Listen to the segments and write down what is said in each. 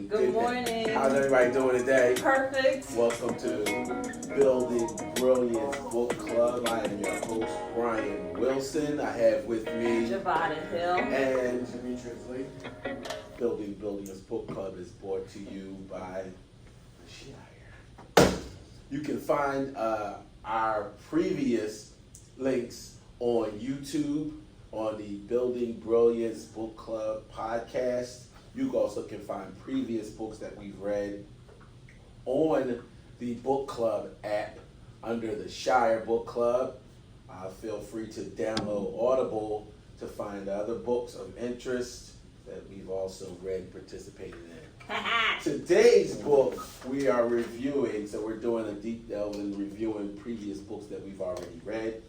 Good morning. How's everybody doing today? Perfect. Welcome to Building Brilliance Book Club. I am your host, Brian Wilson. I have with me Javada Hill and Richard Building Brilliance Book Club is brought to you by the Shire. You can find our previous links on YouTube, on the Building Brilliance Book Club podcast. You also can find previous books that we've read on the book club app under the Shire Book Club. Feel free to download Audible to find other books of interest that we've also read and participated in. Today's book we are reviewing, so we're doing a deep delve in reviewing previous books that we've already read.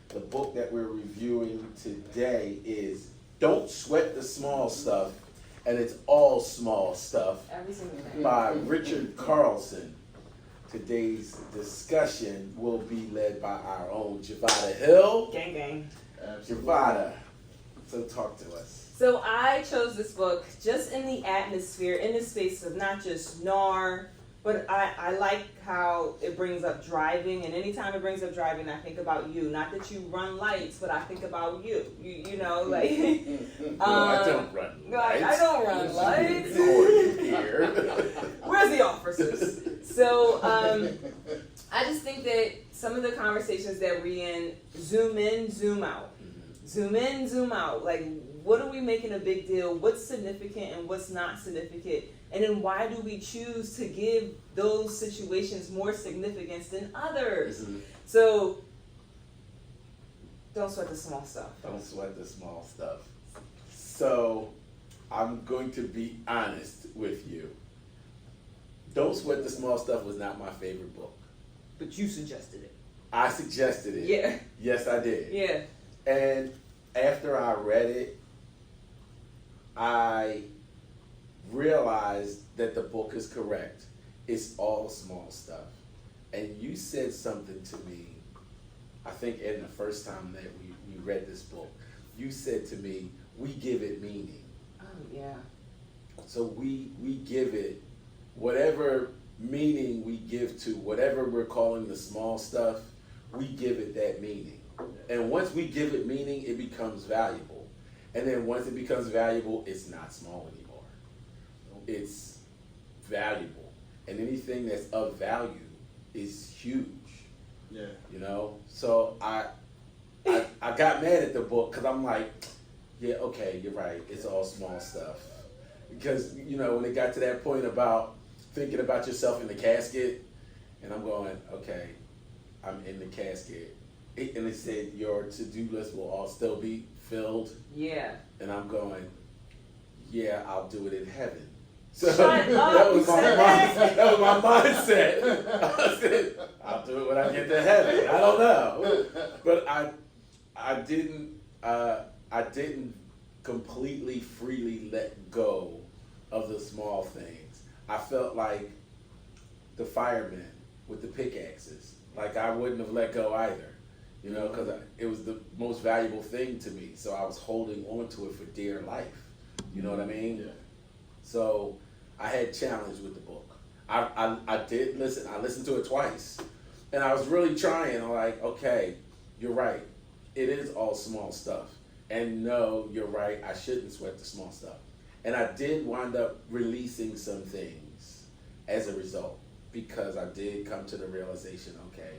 The book that we're reviewing today is Don't Sweat the Small Stuff, and it's all small stuff by Richard Carlson. Today's discussion will be led by our own Javada Hill. Gang gang. Javada, so talk to us. So I chose this book just in the atmosphere, in the space of not just NAR, but I like how it brings up driving, and anytime it brings up driving, I think about you. Not that you run lights, but I think about you. You know, like. No, I don't run lights. I don't run lights. Or you here. Where's the officers? So I just think that some of the conversations that we're in, zoom out. Zoom in, zoom out. Like, what are we making a big deal? What's significant and what's not significant? And then why do we choose to give those situations more significance than others? Mm-hmm. So, don't sweat the small stuff. Don't sweat the small stuff. So, I'm going to be honest with you. Don't Sweat the Small Stuff was not my favorite book. But you suggested it. I suggested it. Yeah. Yes, I did. Yeah. And after I read it, I realized that the book is correct. It's all small stuff. And you said something to me, I think in the first time that we read this book, you said to me, we give it meaning. Oh, yeah. So we give it whatever meaning we give to whatever we're calling the small stuff, we give it that meaning. And once we give it meaning, it becomes valuable. And then once it becomes valuable, it's not small anymore. It's valuable. And anything that's of value is huge. Yeah. You know? So I got mad at the book because I'm like, yeah, okay, you're right. It's all small stuff. Because, you know, when it got to that point about thinking about yourself in the casket, and I'm going, okay, I'm in the casket. And it said your to-do list will all still be filled. Yeah. And I'm going, yeah, I'll do it in heaven. So Shut up, that was my mindset. I said, I'll do it when I get to heaven. I don't know. But I didn't completely freely let go of the small things. I felt like the firemen with the pickaxes. Like I wouldn't have let go either, you know, because it was the most valuable thing to me. So I was holding on to it for dear life. You know what I mean? Yeah. So I had challenge with the book. I did listen. I listened to it twice. And I was really trying, like, okay, you're right. It is all small stuff. And no, you're right. I shouldn't sweat the small stuff. And I did wind up releasing some things as a result because I did come to the realization, okay,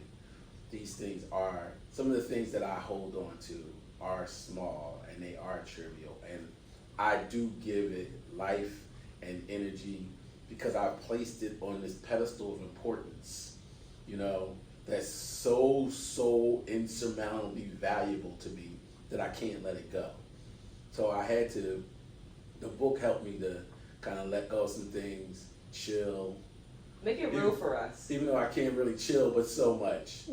these things are, some of the things that I hold on to are small and they are trivial. And I do give it life and energy because I've placed it on this pedestal of importance, you know, that's so insurmountably valuable to me that I can't let it go. So I had to, the book helped me to kind of let go of some things, chill. Make it real for us. Even though I can't really chill, but so much.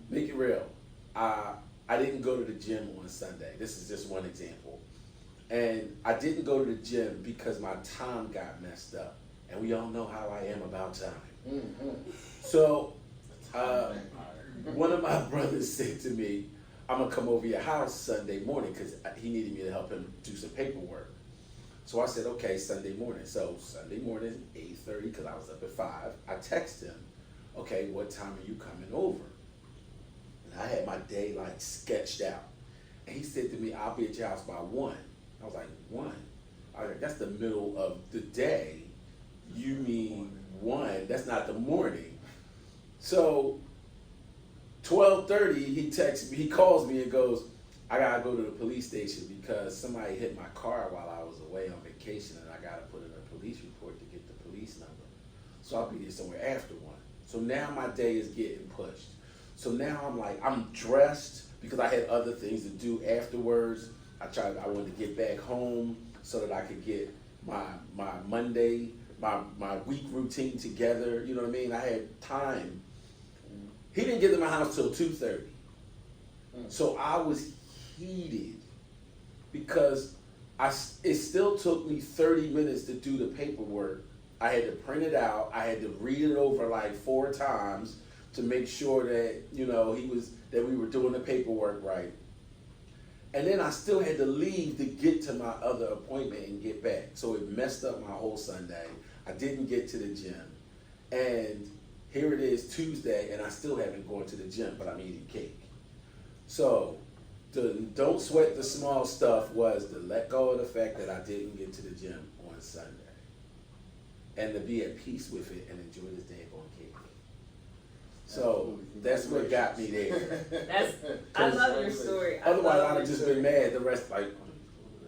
Make it real. I didn't go to the gym on Sunday. This is just one example. And I didn't go to the gym because my time got messed up. And we all know how I am about time. Mm-hmm. So one of my brothers said to me, I'm going to come over your house Sunday morning because he needed me to help him do some paperwork. So I said, okay, Sunday morning. So Sunday morning, 8:30, because I was up at 5. I text him, okay, what time are you coming over? And I had my day like sketched out. And he said to me, I'll be at your house by 1. I was like, 1? I was like, that's the middle of the day. You mean 1? That's not the morning. So 12:30, he texts me, he calls me and goes, I gotta go to the police station because somebody hit my car while I was away on vacation and I gotta put in a police report to get the police number. So I'll be there somewhere after 1. So now my day is getting pushed. So now I'm like, I'm dressed because I had other things to do afterwards. I wanted to get back home so that I could get my Monday, my week routine together. You know what I mean? I had time. He didn't get to my house till 2:30. So I was heated because it still took me 30 minutes to do the paperwork. I had to print it out. I had to read it over like 4 times to make sure that, that we were doing the paperwork right. And then I still had to leave to get to my other appointment and get back. So it messed up my whole Sunday. I didn't get to the gym. And here it is Tuesday and I still haven't gone to the gym, but I'm eating cake. So the don't sweat the small stuff was to let go of the fact that I didn't get to the gym on Sunday. And to be at peace with it and enjoy this day on cake. So that's what got me there. I love your story. Otherwise I'd have just been mad the rest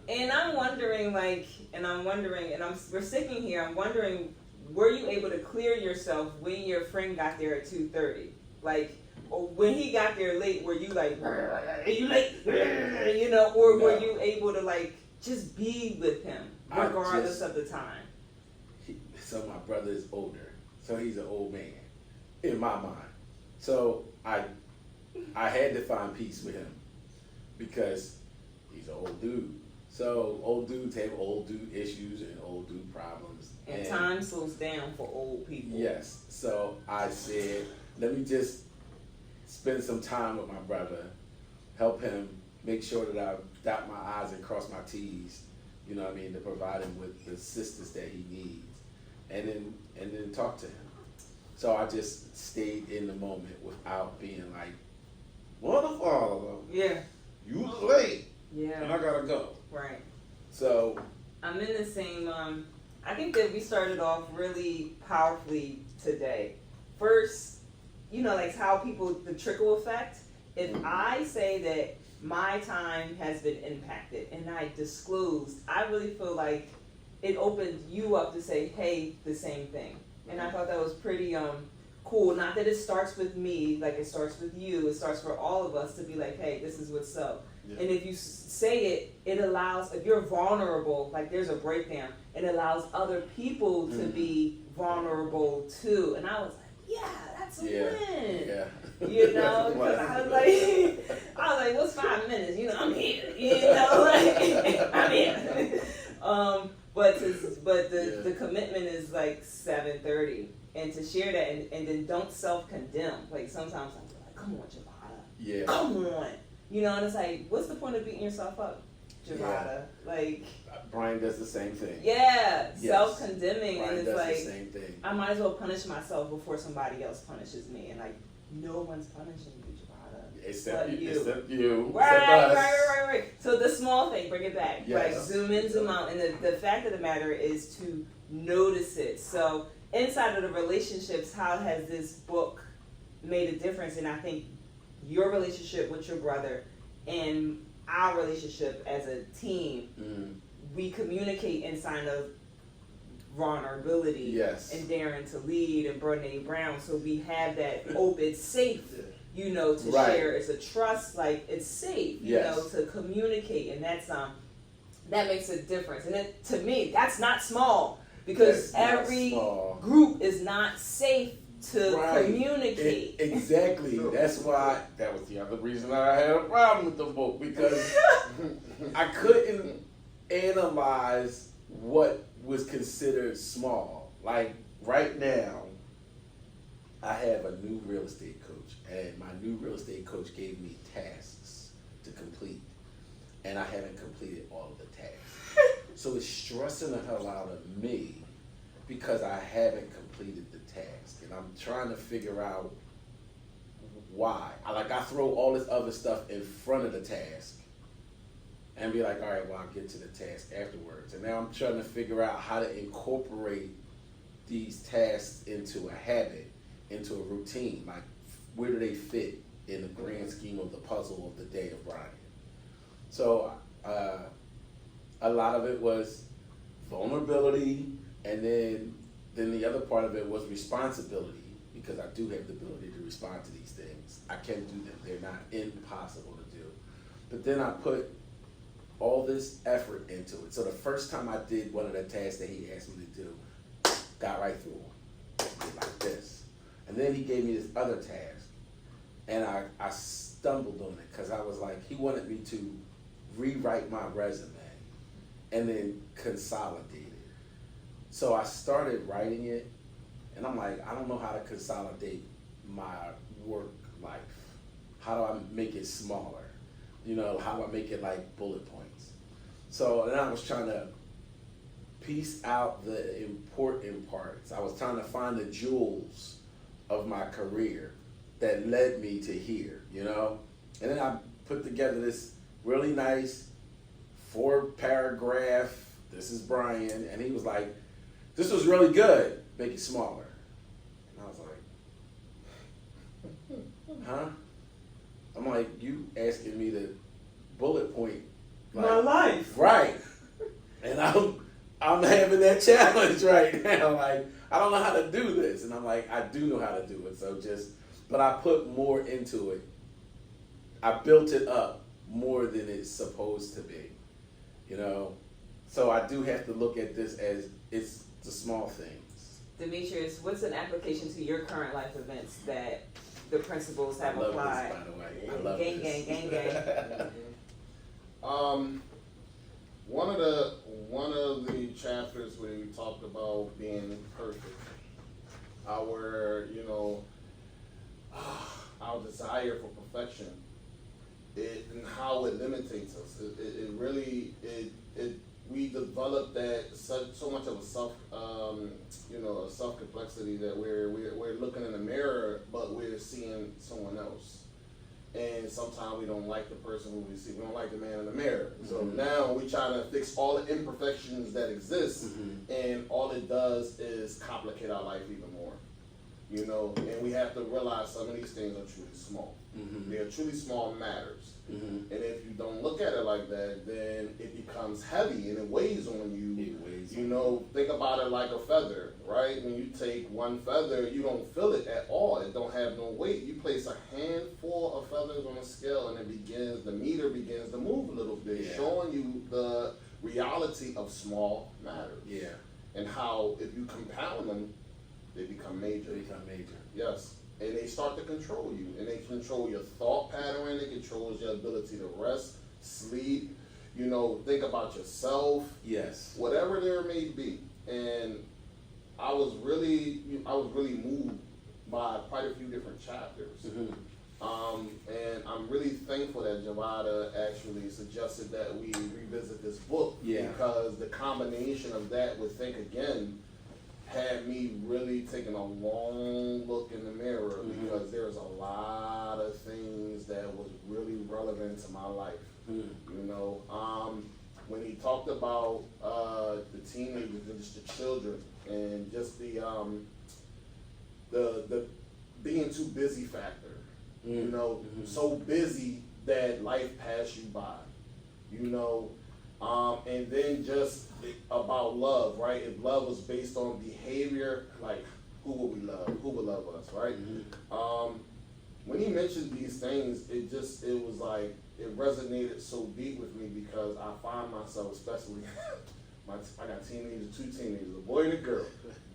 And I'm wondering, we're sticking here, I'm wondering, were you able to clear yourself when your friend got there at 2:30? Like, or when he got there late, were you like, are you late? Or were you able to like just be with him regardless of the time? So my brother is older, so he's an old man in my mind. So I had to find peace with him because he's an old dude. So old dudes have old dude issues and old dude problems. And time slows down for old people. Yes. So I said, let me just spend some time with my brother, help him, make sure that I dot my I's and cross my T's, you know what I mean, to provide him with the assistance that he needs. And then talk to him. So I just stayed in the moment without being like, wonderful. Yeah. You was late. Yeah. And I gotta go. Right. So I'm in the same, I think that we started off really powerfully today. First, like how people, the trickle effect. If I say that my time has been impacted and I disclosed, I really feel like it opened you up to say, hey, the same thing. And I thought that was pretty cool. Not that it starts with me, like it starts with you. It starts for all of us to be like, hey, this is what's up. Yeah. And if you say it, it allows, if you're vulnerable, like there's a breakdown, it allows other people to be vulnerable too. And I was like, yeah, that's a win. Yeah. Because I was like, what's 5 minutes? I'm here. I'm here. But the commitment is like 7:30, and to share that and then don't self-condemn. Like sometimes I'm like, come on, Javada. Yeah. Come on. And it's like, what's the point of beating yourself up, Javada? Yeah. Like Brian does the same thing. Yeah, yes. Self-condemning, Brian and it's like the same thing. I might as well punish myself before somebody else punishes me, and like no one's punishing you, Javada. Except you. Right. So the small thing, bring it back. Yes. Like zoom in, zoom out. And the fact of the matter is to notice it. So inside of the relationships, how has this book made a difference? And I think your relationship with your brother and our relationship as a team, we communicate inside of vulnerability and daring to lead and Brene Brown. So we have that open, safe, to share. It's a trust, like it's safe, to communicate, and that's that makes a difference. And it, to me, that's not small because every group is not safe to communicate. Exactly. That's why that was the other reason I had a problem with the book, because I couldn't analyze what was considered small. Like right now, I have a new real estate coach, and my new real estate coach gave me tasks to complete, and I haven't completed all of the tasks. So it's stressing the hell out of me because I haven't completed the task. And I'm trying to figure out why. I throw all this other stuff in front of the task and be like, all right, well, I'll get to the task afterwards. And now I'm trying to figure out how to incorporate these tasks into a habit, into a routine. Like, where do they fit in the grand scheme of the puzzle of the day of Brian? So a lot of it was vulnerability, and then the other part of it was responsibility, because I do have the ability to respond to these things. I can do them. They're not impossible to do. But then I put all this effort into it. So the first time I did one of the tasks that he asked me to do, got right through them. Did like this. And then he gave me this other task, and I stumbled on it because I was like, he wanted me to rewrite my resume and then consolidate it. So I started writing it, and I'm like, I don't know how to consolidate my work life. How do I make it smaller? You know, how do I make it like bullet points? So then I was trying to piece out the important parts. I was trying to find the jewels of my career that led me to here, you know? And then I put together this really nice 4-paragraph, this is Brian, and he was like, this was really good, make it smaller. And I was like, huh? I'm like, you asking me to bullet point my life. Right. And I'm having that challenge right now. Like, I don't know how to do this. And I'm like, I do know how to do it. So but I put more into it. I built it up more than it's supposed to be, you know? So I do have to look at this as it's the small things. Demetrius, what's an application to your current life events that the principles have applied? This, by the way. I love gang, this. gang. One of the chapters where we talked about being perfect, our our desire for perfection, and how it limits us. It really we develop that so much of a self complexity that we're looking in the mirror, but we're seeing someone else. And sometimes we don't like the person who we see. We don't like the man in the mirror. So now we try to fix all the imperfections that exist, and all it does is complicate our life even more. You know, and we have to realize some of these things are truly small. They are truly small matters. And if you don't look at it like that, then it becomes heavy and it weighs on you. You know, think about it like a feather, right? When you take one feather, you don't feel it at all. It don't have no weight. You place a handful of feathers on a scale, and the meter begins to move a little bit, showing you the reality of small matters. Yeah. And how if you compound them, they become major. Yes. And they start to control you. And they control your thought pattern. They control your ability to rest, sleep, you know, think about yourself. Yes. Whatever there may be. And I was really moved by quite a few different chapters. And I'm really thankful that Javada actually suggested that we revisit this book. Yeah. Because the combination of that with Think Again had me really taking a long look in the mirror, because there's a lot of things that was really relevant to my life. You know, when he talked about the teenagers and just the children, and just the being too busy factor. You know, so busy that life passed you by. You know. And then just about love, right? If love was based on behavior, like who would we love? Who would love us, right? When he mentioned these things, it was like, it resonated so deep with me, because I find myself, especially, I got two teenagers, a boy and a girl.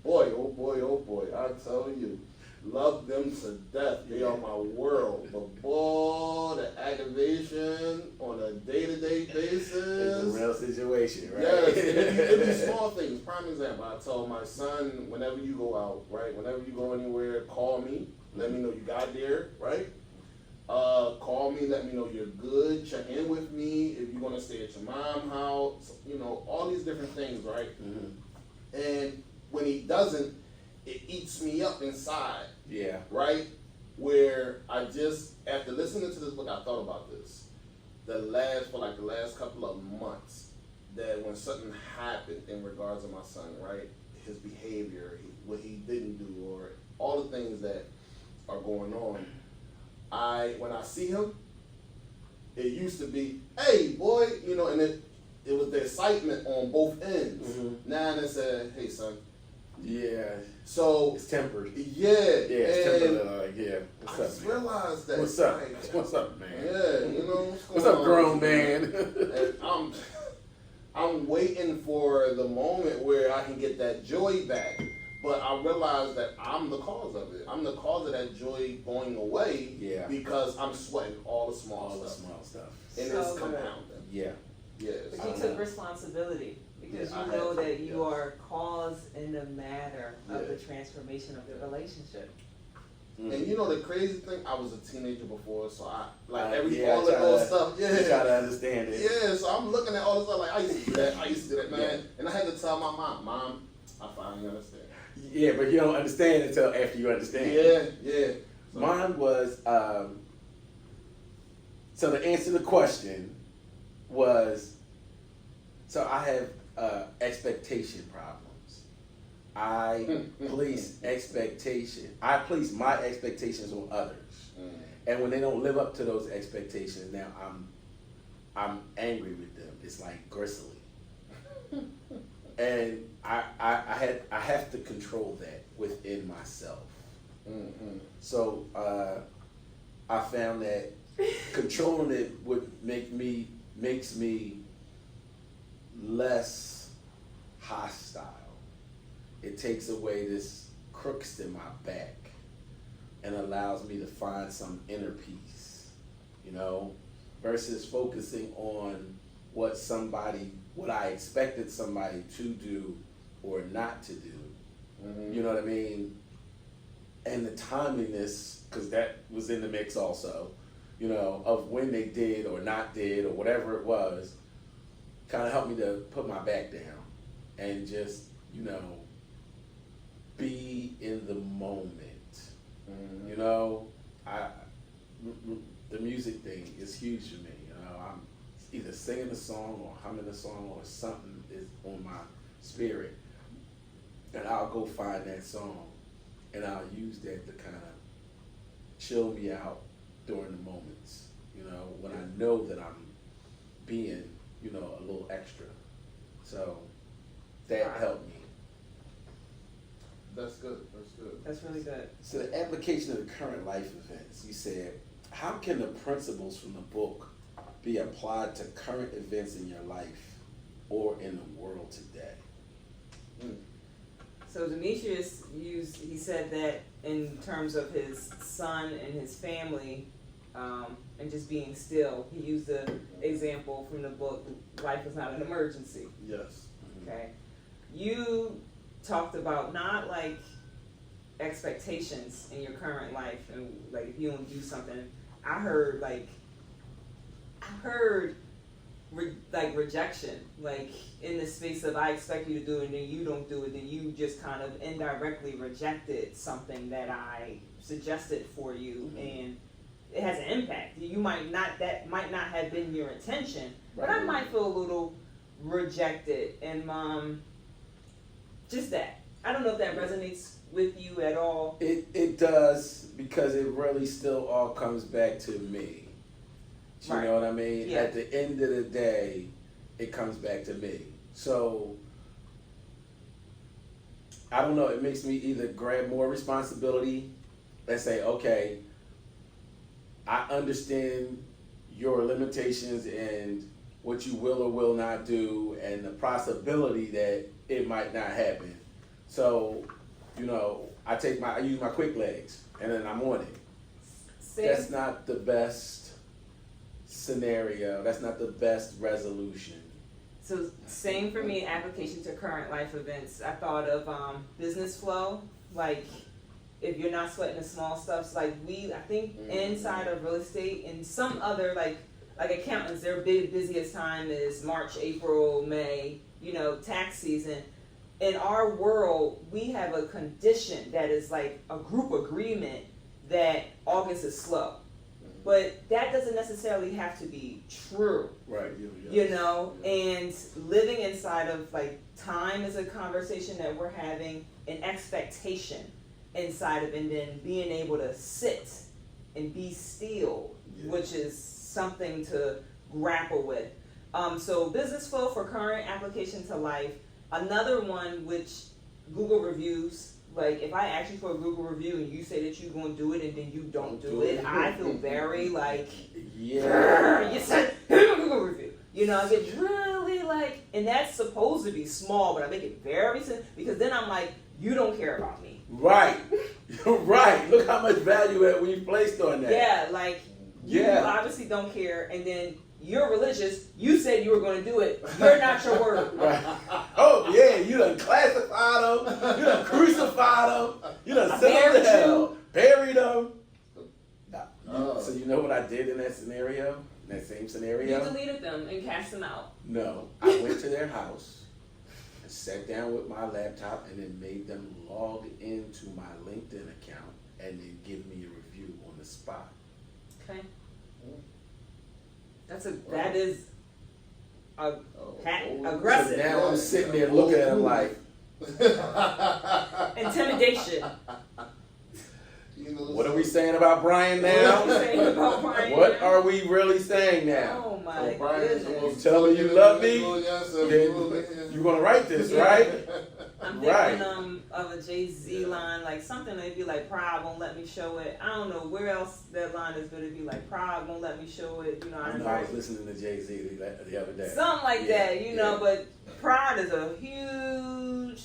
Boy, oh boy, I tell you. Love them to death. They are my world. But boy, the aggravation on a day-to-day basis. It's a real situation, right? Yes, it be small things. Prime example, I told my son, whenever you go out, right? Whenever you go anywhere, call me. Let me know you got there, right? Call me, let me know you're good, check in with me, if you're gonna stay at your mom's house, you know, all these different things, right? Mm-hmm. And when he doesn't, it eats me up inside, Yeah. right? Where I just, after listening to this book, I thought about this. For the last couple of months, that when something happened in regards to my son, right? His behavior, what he didn't do, or all the things that are going on, when I see him, it used to be, hey boy, you know, and it was the excitement on both ends. Mm-hmm. Now it said, hey son. Yeah. So It's tempered. yeah, It's and tempered. Yeah. I What's just up, man? realized that. What's up? Like, What's up, man? yeah, you know What's up, grown man? And I'm waiting for the moment where I can get that joy back. But I realize that I'm the cause of it. I'm the cause of that joy going away. Yeah. Because I'm sweating all the small All the stuff. small stuff. And So it's good. compounding. Yeah. Yes. But you took responsibility because Yeah, you I know had to, that you yes. are cause in the matter of Yeah. the transformation of the relationship. And you know the crazy thing, I was a teenager before, so I like Yeah, all of those stuff. You try Yeah. to understand it. Yeah, so I'm looking at all this stuff like I used to do that, man. Yeah. And I had to tell my mom, I finally understand. Yeah, but you don't understand until after you understand. Yeah. So, Mine was, so to answer the question was, so I have expectation problems. I place my expectations on others. And when they don't live up to those expectations, now I'm angry with them. It's like gristly. And I have to control that within myself. mm-hmm. So I found that controlling it makes me less hostile. It takes away this crooks in my back and allows me to find some inner peace, you know, versus focusing on what I expected somebody to do or not to do. Mm-hmm. You know what I mean? And the timeliness, because that was in the mix also, you know, of when they did or not did or whatever it was, kind of helped me to put my back down and just, you know, be in the moment. Mm-hmm. You know, the music thing is huge for me. You know, I'm either singing a song or humming a song or something is on my spirit, and I'll go find that song and I'll use that to kind of chill me out during the moments. You know, when I know that I'm being, you know, a little extra. So that helped me. That's good. That's really good. So the application of the current life events, you said, how can the principles from the book be applied to current events in your life or in the world today? So Demetrius he said that in terms of his son and his family, and just being still, he used the example from the book, Life is Not an Emergency. Yes. Okay. You talked about not like expectations in your current life and like if you don't do something. I heard rejection, like in the space of I expect you to do it and then you don't do it, then you just kind of indirectly rejected something that I suggested for you, and it has an impact. That might not have been your intention, but I might feel a little rejected, and just that. I don't know if that resonates with you at all. It does, because it really still all comes back to me. You Right. know what I mean? Yeah. At the end of the day, it comes back to me. So I don't know, it makes me either grab more responsibility and say, okay, I understand your limitations and what you will or will not do and the possibility that it might not happen. So, you know, I use my quick legs and then I'm on it. That's not the best scenario. That's not the best resolution. So same for me, application to current life events. I thought of business flow, like if you're not sweating the small stuffs, like I think inside of real estate and some other like accountants, their busiest time is March, April, May, tax season. In our world, we have a condition that is like a group agreement that August is slow. But that doesn't necessarily have to be true. Right. And living inside of like time is a conversation that we're having, an expectation inside of, and then being able to sit and be still, which is something to grapple with. So business flow for current application to life. Another one, which Google reviews. Like, if I ask you for a Google review and you say that you're going to do it and then you don't do it, I feel very like, you said, here's a Google review. I get really like, and that's supposed to be small, but I make it very simple because then I'm like, you don't care about me. Right. Right. Look how much value we placed on that. Yeah, like, you obviously don't care, and then you're religious, you said you were going to do it, you're not your word. Right. Oh, yeah, you done classified them, you done crucified them, you done sent them to hell, buried them. So you know what I did in that scenario? In that same scenario? You deleted them and cast them out. No, I went to their house and sat down with my laptop and then made them log into my LinkedIn account and then give me a review on the spot. Okay. That is aggressive. So now I'm sitting there looking at them like intimidation. What are we saying about Brian now? What are we really saying now? Oh my goodness. You telling me you love me? You're gonna write this, right? I'm thinking of a Jay-Z line, like something that'd be like, pride won't let me show it. I don't know where else that line is, but it'd be like, pride won't let me show it. I was listening to Jay-Z the other day. Something like that, but pride is a huge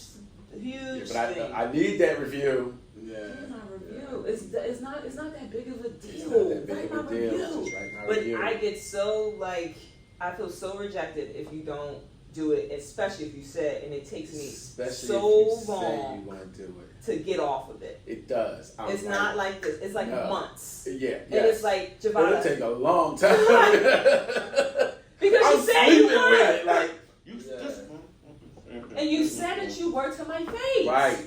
thing. I need that review. Yeah. It's not a review. It's not that big of a deal. It's not that big of a deal. But I get so I feel so rejected if you don't do it, especially if you said, and it takes me so long to get off of it. It does. It's not like this. It's like months. Yeah. And it's like, Javada. It'll take a long time. Because you said you would. Like, and you said that you were to my face. Right.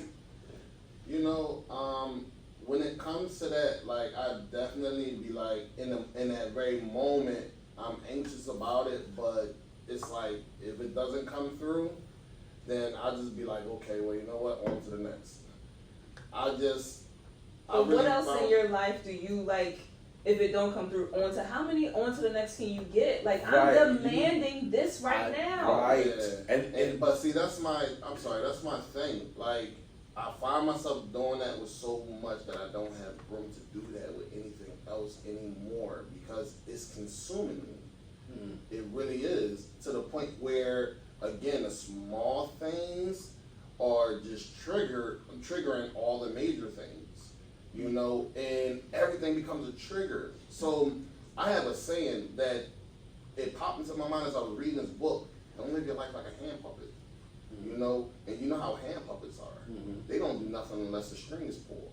When it comes to that, I definitely be like, in that very moment, I'm anxious about it, but it's like, if it doesn't come through, then I'll just be like, okay, well, you know what, on to the next. What else in your life do you if it don't come through, how many on to the next can you get? I'm demanding this right now. Right. Yeah. But see, that's my thing. I find myself doing that with so much that I don't have room to do that with anything else anymore because it's consuming me. It really is, to the point where, again, the small things are just triggering all the major things, and everything becomes a trigger. So I have a saying that it popped into my mind as I was reading this book: don't live your life like a hand puppet. And you know how hand puppets are. They don't do nothing unless the string is pulled.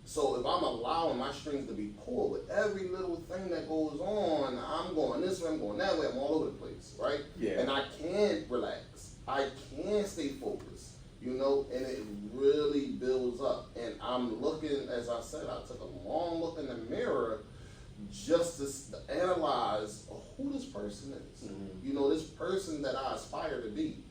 So if I'm allowing my strings to be pulled with every little thing that goes on, I'm going this way, I'm going that way, I'm all over the place, right? Yeah. And I can't relax. I can't stay focused, and it really builds up. And I'm looking, as I said, I took a long look in the mirror just to analyze who this person is. This person that I aspire to be.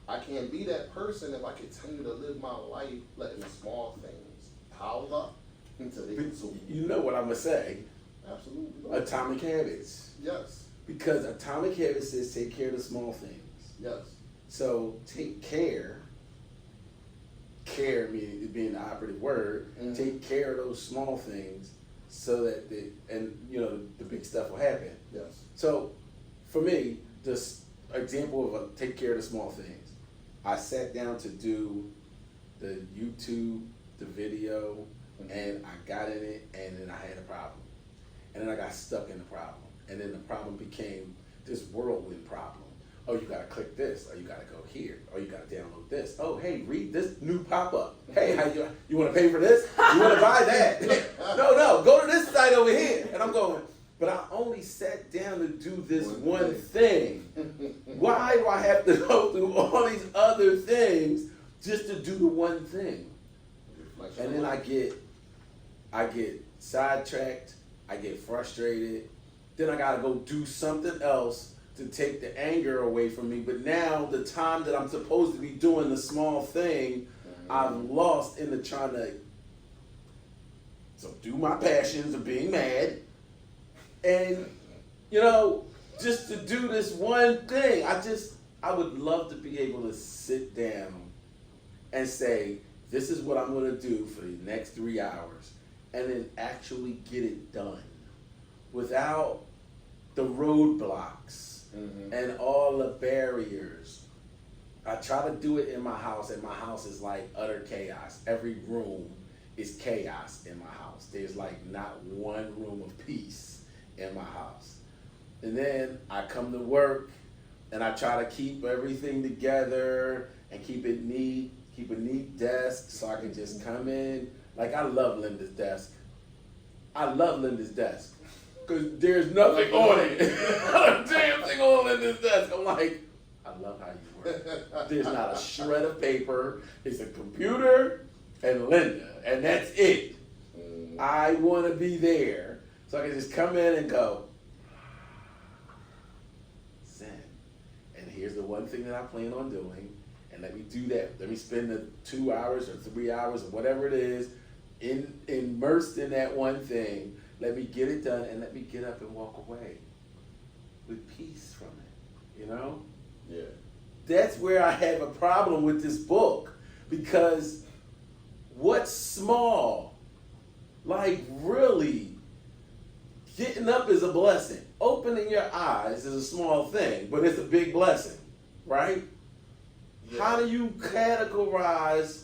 I can't be that person if I continue to live my life letting the small things pile up until they consume. You know what I'm going to say? Absolutely. Atomic habits. Yes. Because atomic habits says take care of the small things. Yes. So take care meaning being the operative word, take care of those small things so that the big stuff will happen. Yes. So for me, this example of take care of the small things. I sat down to do the YouTube, the video, and I got in it, and then I had a problem. And then I got stuck in the problem. And then the problem became this whirlwind problem Oh, you gotta click this. Oh, you gotta go here. Oh, you gotta download this. Oh, hey, read this new pop-up. Hey, how you want to pay for this? You want to buy that? No, go to this site over here. And I'm going, but I only sat down to do this one thing. Why do I have to go through all these other things just to do the one thing? And then I get sidetracked. I get frustrated. Then I gotta go do something else to take the anger away from me. But now the time that I'm supposed to be doing the small thing, I've lost into trying to subdue my passions of being mad. And, just to do this one thing, I would love to be able to sit down and say, this is what I'm gonna do for the next 3 hours, and then actually get it done without the roadblocks and all the barriers. I try to do it in my house, and my house is like utter chaos. Every room is chaos in my house. There's like not one room of peace in my house. And then I come to work, and I try to keep everything together and keep it neat, keep a neat desk so I can just come in. Like, I love Linda's desk. Because there's nothing on it. Not a damn thing on Linda's desk. I'm like, I love how you work. There's not a shred of paper. It's a computer and Linda, and that's it. I want to be there so I can just come in and go, Zen. And here's the one thing that I plan on doing, and let me do that. Let me spend the 2 hours or 3 hours or whatever it is immersed in that one thing. Let me get it done, and let me get up and walk away with peace from it, Yeah. That's where I have a problem with this book, because what's small? Like, really, getting up is a blessing. Opening your eyes is a small thing, but it's a big blessing, right? Yeah. How do you categorize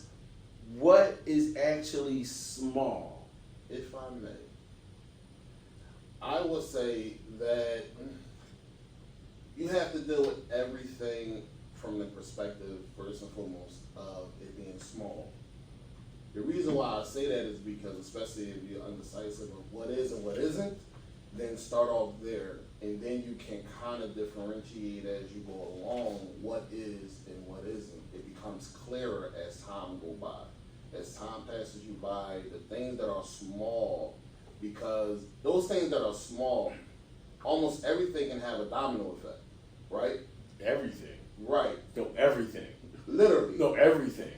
what is actually small? If I may, I would say that you have to deal with everything from the perspective, first and foremost, of it being small. The reason why I say that is because, especially if you're undecisive of what is and what isn't, then start off there, and then you can kind of differentiate as you go along what is and what isn't. It becomes clearer as time goes by. As time passes you by, the things that are small, because those things that are small, almost everything can have a domino effect, right? Everything. Right. No, everything. Literally. No, everything.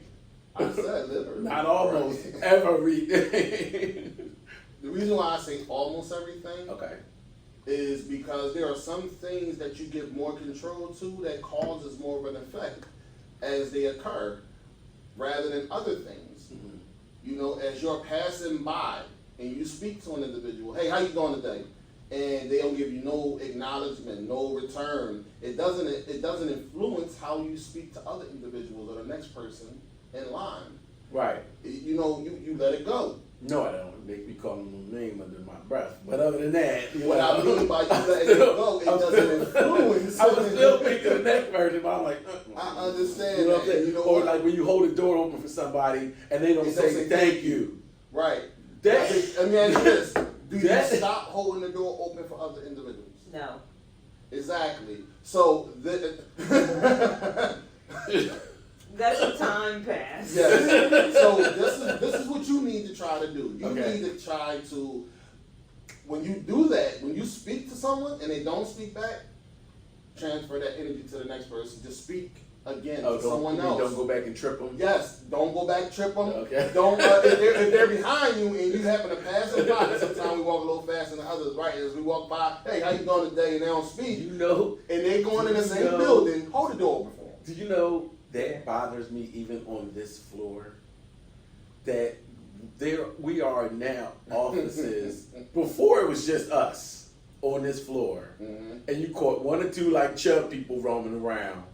I said literally. Not almost Right. everything. The reason why I say almost everything Okay. is because there are some things that you give more control to that causes more of an effect as they occur, rather than other things. As you're passing by and you speak to an individual, hey, how you doing today? And they don't give you no acknowledgement, no return. It doesn't influence how you speak to other individuals or the next person in line. Right. You let it go. No, I don't. Make me call them a name under my breath. But other than that, What I mean by you letting it go, it doesn't influence. I was still thinking the next version, but I'm like, I understand. You know what I'm that. saying? Or like when you hold the door open for somebody and they don't say thank you. Right. That, Let me ask you this. Do you that- stop holding the door open for other individuals? No. Exactly. So, That's a time pass. yes. So this is what you need to try to do. You Okay. need to try to, when you do that, when you speak to someone and they don't speak back, transfer that energy to the next person. Just speak again to someone else. Don't go back and trip them. Yes, don't go back, trip them. Okay. Don't if they're behind you and you happen to pass them by. Sometimes we walk a little faster than others, right? As we walk by, hey, how you doing today? And they don't speak. You know, And they going in the same building. Hold the door open for them. do you know that bothers me even on this floor? That we are now offices. Before it was just us on this floor, and you caught one or two like chub people roaming around.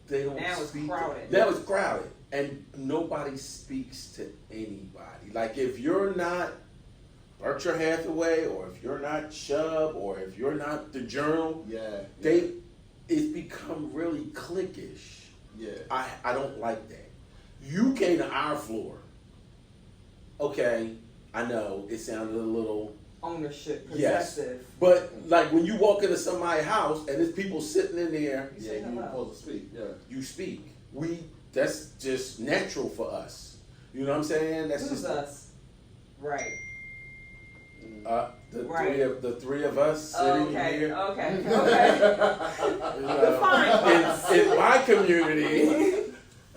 They don't Now it's speak. crowded. That was crowded, and nobody speaks to anybody. Like if you're not Berkshire Hathaway, or if you're not Chubb, or if you're not the Journal, Yeah. they it's become really cliquish. Yeah. I don't like that. You came to our floor. Okay, I know it sounded a little Ownership, yes, possessive. but like when you walk into somebody's house and there's people sitting in there, You say You hello. supposed to speak. Yeah. you speak. That's just natural for us. You know what I'm saying? That's Who's just us? Right. the three of us Oh, sitting okay. here. Okay. You know, Define. in my community,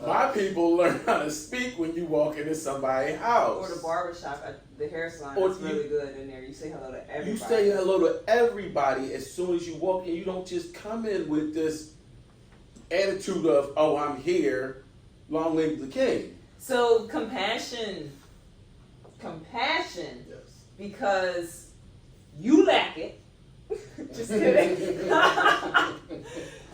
my people learn how to speak when you walk into somebody's house. Or the barbershop, the hair salon Or is really good in there. You say hello to everybody. You say hello to everybody as soon as you walk in. You don't just come in with this attitude of, oh, I'm here, long live the king. So compassion, Yes. because you lack it. Just kidding.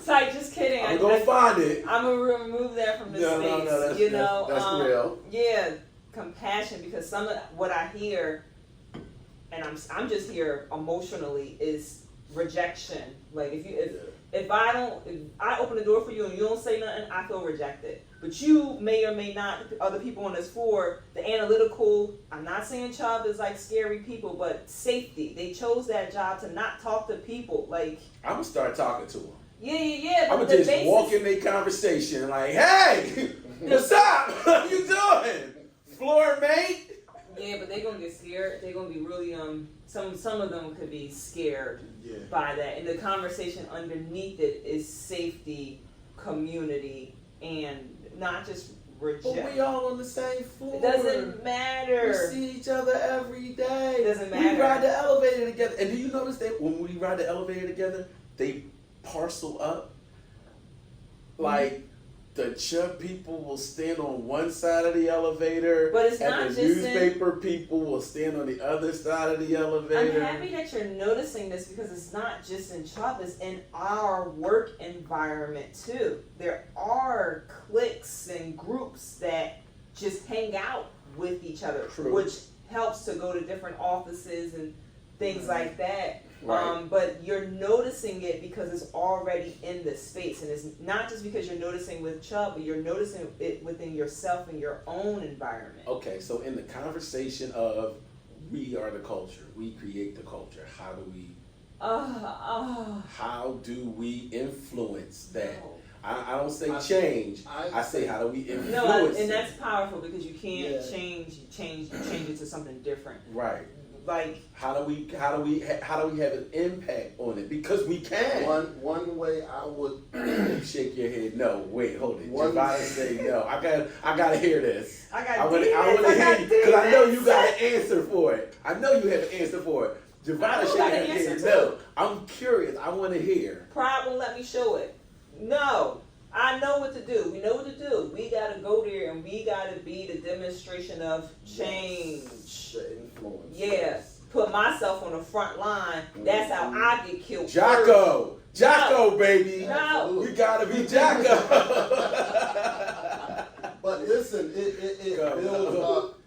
Sorry, just kidding. I'm going to find it. I'm gonna remove that from the No, space. that's real. Yeah, compassion, because some of what I hear, and I'm just here emotionally, is rejection. Like if I open the door for you and you don't say nothing, I feel rejected. But you may or may not, other people on this floor, the analytical, I'm not saying Chubb is like scary people, but safety. They chose that job to not talk to people. Like, I'm going to start talking to them. yeah. I'm going to just walk in their conversation like, hey, what's up? What you doing? Floor mate? Yeah, but they're gonna get scared. They're gonna be really some of them could be scared Yeah. by that. And the conversation underneath it is safety, community, and not just But reject. we all on the same floor. It doesn't matter. We see each other every day. It doesn't We matter. ride the elevator together. And do you notice that when we ride the elevator together, they parcel up? Like the Chubb people will stand on one side of the elevator, But it's and not the just in- newspaper people will stand on the other side of the I'm elevator. happy that you're noticing this, because it's not just in Chubb, it's in our work environment too. There are cliques and groups that just hang out with each other, True. which helps to go to different offices and things like that. Right. But you're noticing it because it's already in the space, and it's not just because you're noticing with Chubb, but you're noticing it within yourself and your own environment. Okay, so in the conversation of we are the culture, we create the culture, how do we influence that? No. I don't say change. I say how do we influence and it? that's powerful, because you can't Yeah. change it to something different. Right. Like, How do we have an impact on it? Because we can. One way I would Shake your head. No, wait, hold it. One- Javada say no. I gotta hear this. I got I want demons, to I hear got you because I know you demons. got an answer for it. I know you have an answer for it. I Javada know shaking I got her an head. answer No, I'm curious. I want to hear. Pride won't let me show it. No. I know what to do. We know what to do. We gotta go there, and we gotta be the demonstration of change. The influence. Yeah. Put myself on the front line. That's how I get killed. Jocko, baby. No. We gotta be Jocko. But listen, it Go. builds up.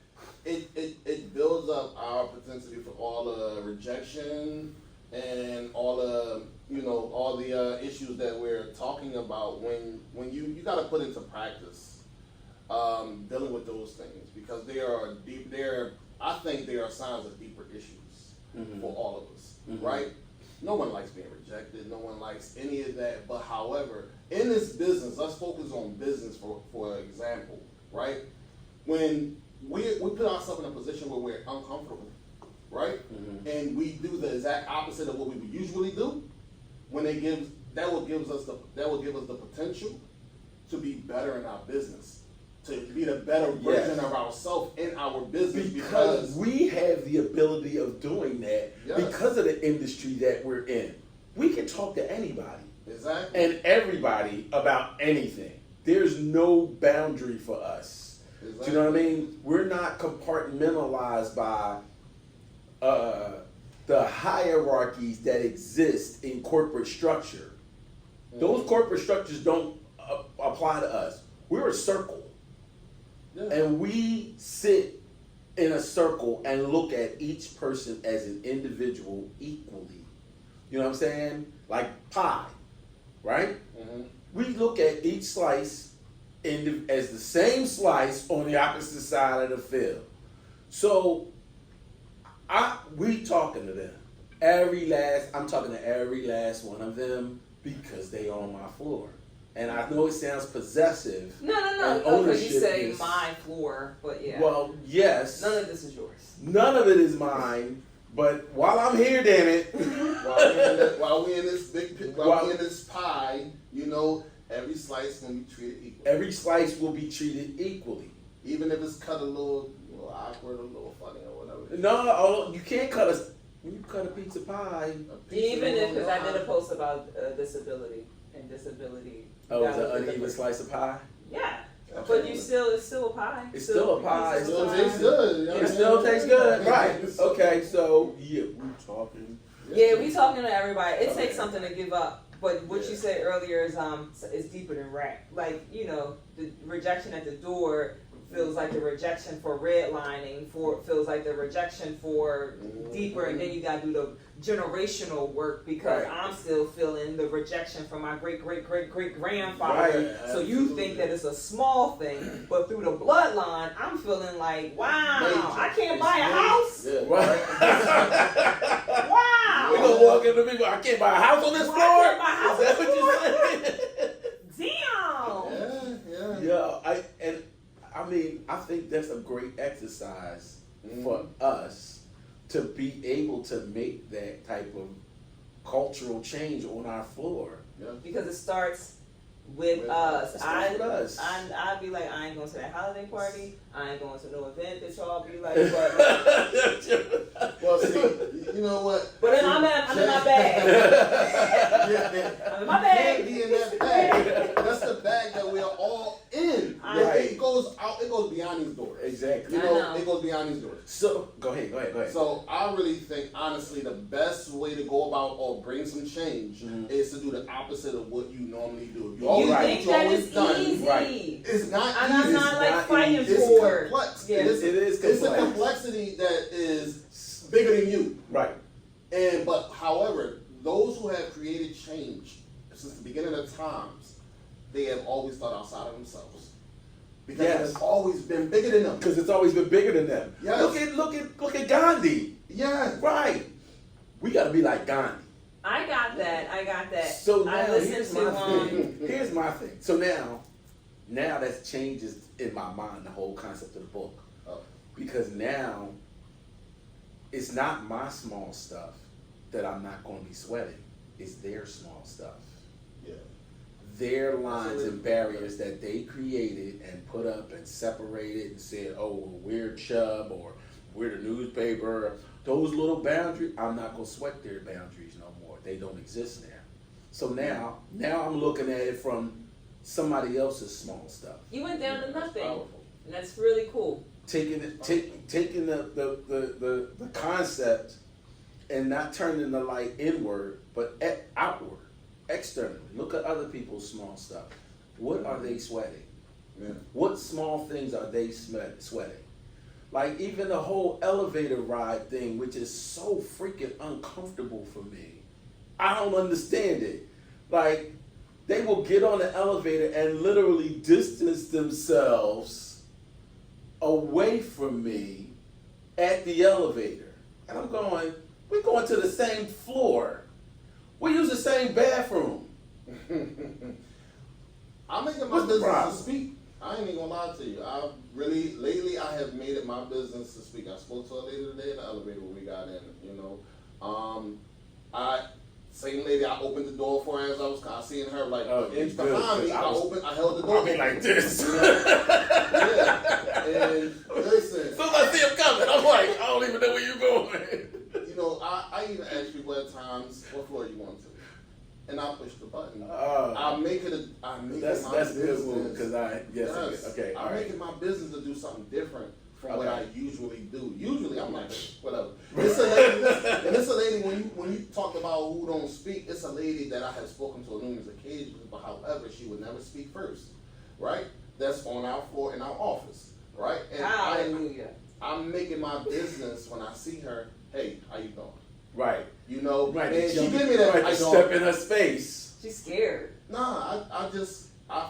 It builds up our propensity for all the rejection and all the issues that we're talking about when you got to put into practice dealing with those things, because they are deep. I think they are signs of deeper issues for all of us, right? No one likes being rejected. No one likes any of that. But however, in this business, let's focus on business for example, right? When we put ourselves in a position where we're uncomfortable, right? And we do the exact opposite of what we would usually do, that will give us the potential to be better in our business, to be the better version of ourselves in our business, Because we have the ability of doing that because of the industry that we're in. We can talk to anybody exactly and everybody about anything. There's no boundary for us. Exactly. Do you know what I mean? We're not compartmentalized by the hierarchies that exist in corporate structure. Those corporate structures don't apply to us. We're a circle. Yeah. And we sit in a circle and look at each person as an individual equally. You know what I'm saying? Like pie. right? Mm-hmm. We look at each slice as the same slice on the opposite side of the field. So we talking to them. I'm talking to every last one of them because they on my floor. And I know it sounds possessive. No. and Okay, ownership you say is- my floor, but yeah. Well, yes. None of this is yours. None of it is mine. But while I'm here, damn it. While we in this pie, you know, every slice gonna be treated equally. Every slice will be treated equally. Even if it's cut a little awkward, a little funny or whatever. No, you can't cut when you cut a pizza pie. Even if, because I did a post about disability and disability. Oh, it's an uneven slice of pie? Yeah. Okay. But it's still a pie. It's still a pie. It still tastes good. It still tastes good, right? Okay, so yeah, we're talking. Yeah, we talking to everybody. It takes Okay. something to give up. But what you said earlier is deeper than rap. Like, you know, the rejection at the door feels like the rejection for redlining, feels like the rejection for deeper, and then you gotta do the generational work because Right. I'm still feeling the rejection from my great grandfather. Right, So you think that it's a small thing, but through the bloodline, I'm feeling like, wow, Major. I can't buy a house. Yeah. Right. Wow. We gonna walk into people. I can't buy a house on this Well, floor. I can't buy a house Is that on what this you're saying? Damn. Yeah. I mean, I think that's a great exercise Mhm. for us to be able to make that type of cultural change on our floor. Because it starts with With us. It starts with us. I'd be like, I ain't going to that holiday party. I ain't going to no event that y'all be like, but, Well, see, you know what? but then I'm in my bag. Yeah, I'm in my can't bag. be in that bag. That's the bag that we are all in. Right. It goes out. It goes beyond these doors. Exactly. You I know, know. it goes beyond these doors. So go ahead. So I really think, honestly, the best way to go about or bring some change Mhm. is to do the opposite of what you normally do. You always right. do think what that you always is done. easy. Right. It's not And easy. I'm not like not fighting easy. It's for. complex. Yeah. It is It's a complex. complexity that is bigger than you. Right. But however, those who have created change since the beginning of times, they have always thought outside of themselves. Because Yes. it's always been bigger than them. Because it's always been bigger than them. Yes. Look at Gandhi. Yes. Right. We got to be like Gandhi. I got that. So now I listened here's to my thing. Here's my thing. So now that changes in my mind the whole concept of the book, Oh. because now it's not my small stuff that I'm not going to be sweating. It's their small stuff. Yeah. Their lines and barriers that they created and put up and separated and said, oh, well, we're Chubb or we're the newspaper. Those little boundaries, I'm not going to sweat their boundaries no more. They don't exist now. So now I'm looking at it from somebody else's small stuff. You went down to nothing, Powerful. and that's really cool. Taking the concept and not turning the light inward, but outward, externally. Look at other people's small stuff. What are they sweating? Yeah. What small things are they sweating? Like even the whole elevator ride thing, which is so freaking uncomfortable for me. I don't understand it. Like they will get on the elevator and literally distance themselves away from me at the elevator. And I'm going, we're going to the same floor. We use the same bathroom. I'm making my What's the business problem? to speak. I ain't even gonna lie to you. Lately I have made it my business to speak. I spoke to a lady today in the elevator when we got in, you know. Same lady, I opened the door for her as I seen her like Oh, an inch good, behind me. I held the door. I'll be like this. Yeah. And listen, As soon as I see him coming, I'm like, I don't even know where you're going. you know, I even asked people at times, what floor you want to? And I push the button. I make it my That's business. good move because Yes. okay, all I right. make it my business to do something different from what Okay. I usually do. Usually I'm like, whatever. It's a lady, and it's a lady when you talk about who don't speak, it's a lady that I have spoken to on numerous occasions, but however, she would never speak first. Right? That's on our floor in our office. Right? And Hallelujah. I'm making my business when I see her, hey, how you doing? Right. You know, Right. and she Jump- give me that right, I to don't- step in her space. She's scared. Nah, I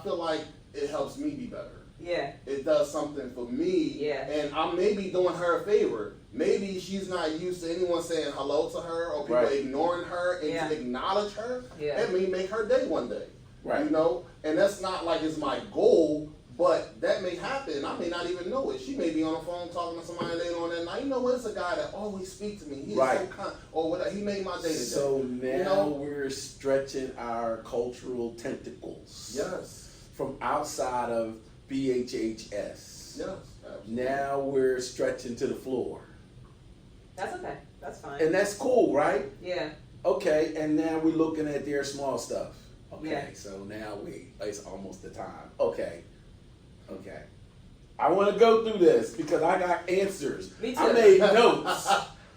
feel like it helps me be better. Yeah. It does something for me. Yeah. And I'm maybe doing her a favor. Maybe she's not used to anyone saying hello to her or people ignoring her, and to acknowledge her, it may make her day one day. Right. You know? And that's not like it's my goal, but that may happen. I may not even know it. She may be on the phone talking to somebody later on that night. You know what? It's a guy that always speaks to me. He's so kind. Or whatever. He made my day today. So now we're stretching our cultural tentacles. Yes. From outside of BHHS. Yes. Absolutely. Now we're stretching to the floor. That's okay. That's fine. And that's cool, right? Yeah. Okay, and now we're looking at their small stuff. Okay, Yeah. so now it's almost the time. Okay. I want to go through this because I got answers. Me too. I made notes.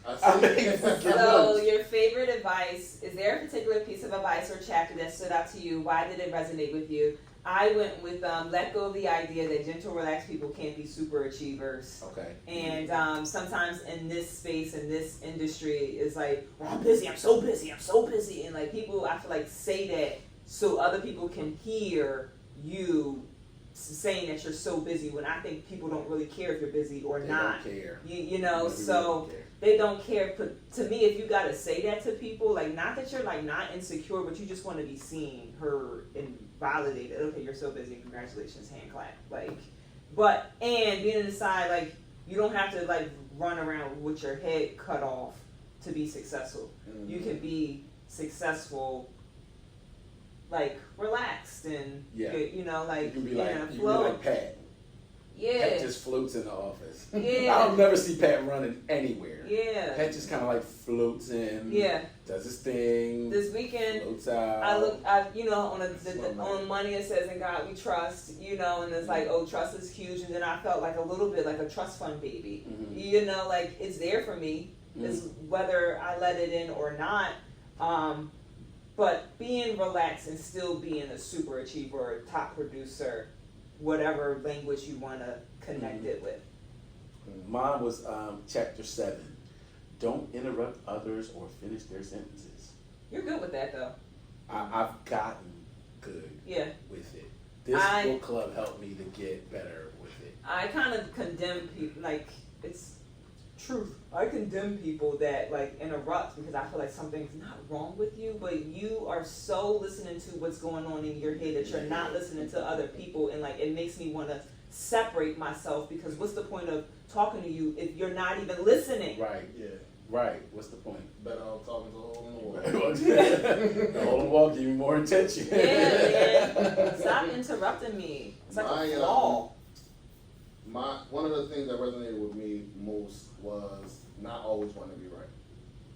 I made So notes. your favorite advice, is there a particular piece of advice or chapter that stood out to you? Why did it resonate with you? I went with let go of the idea that gentle, relaxed people can't be super achievers. Okay. And sometimes in this space, in this industry, it's like, well, I'm busy, I'm so busy, I'm so busy. And like people, I feel like, say that so other people can hear you saying that you're so busy, when I think people don't really care if you're busy or not. They don't care. You know, They so don't care. they don't care. But to me, if you gotta say that to people, like, not that you're like not insecure, but you just want to be seen, heard, and validated. Okay, you're so busy. Congratulations, hand clap. Like, but and being inside, like, you don't have to like run around with your head cut off to be successful. Mm-hmm. You can be successful, like, relaxed and you know, like, You can be in like, a you can be flow. like Pat. Yeah. Pat just floats in the office. Yeah. I'll never see Pat running anywhere. Yeah. Pat just kind of like floats in. Yeah. Does his thing. This weekend, floats out. I you know, on money it says, "In God we trust," you know, and it's like, oh, trust is huge. And then I felt like a little bit like a trust fund baby. Mm-hmm. You know, like, it's there for me. It's whether I let it in or not. But being relaxed and still being a super achiever or a top producer, whatever language you want to connect it with. Mine was chapter 7. Don't interrupt others or finish their sentences. You're good with that, though. I've gotten good with it. This book club helped me to get better with it. I kind of condemn people, like, it's truth. I condemn people that like interrupt because I feel like something's not wrong with you, but you are so listening to what's going on in your head that you're not listening to other people, and like it makes me want to separate myself, because what's the point of talking to you if you're not even listening? Right. Yeah. Right. What's the point? Better off talking to a hole in the wall. The hole in the wall give you more attention. Yeah, man. Stop interrupting me. It's like a flaw. One of the things that resonated with me most was not always wanting to be right.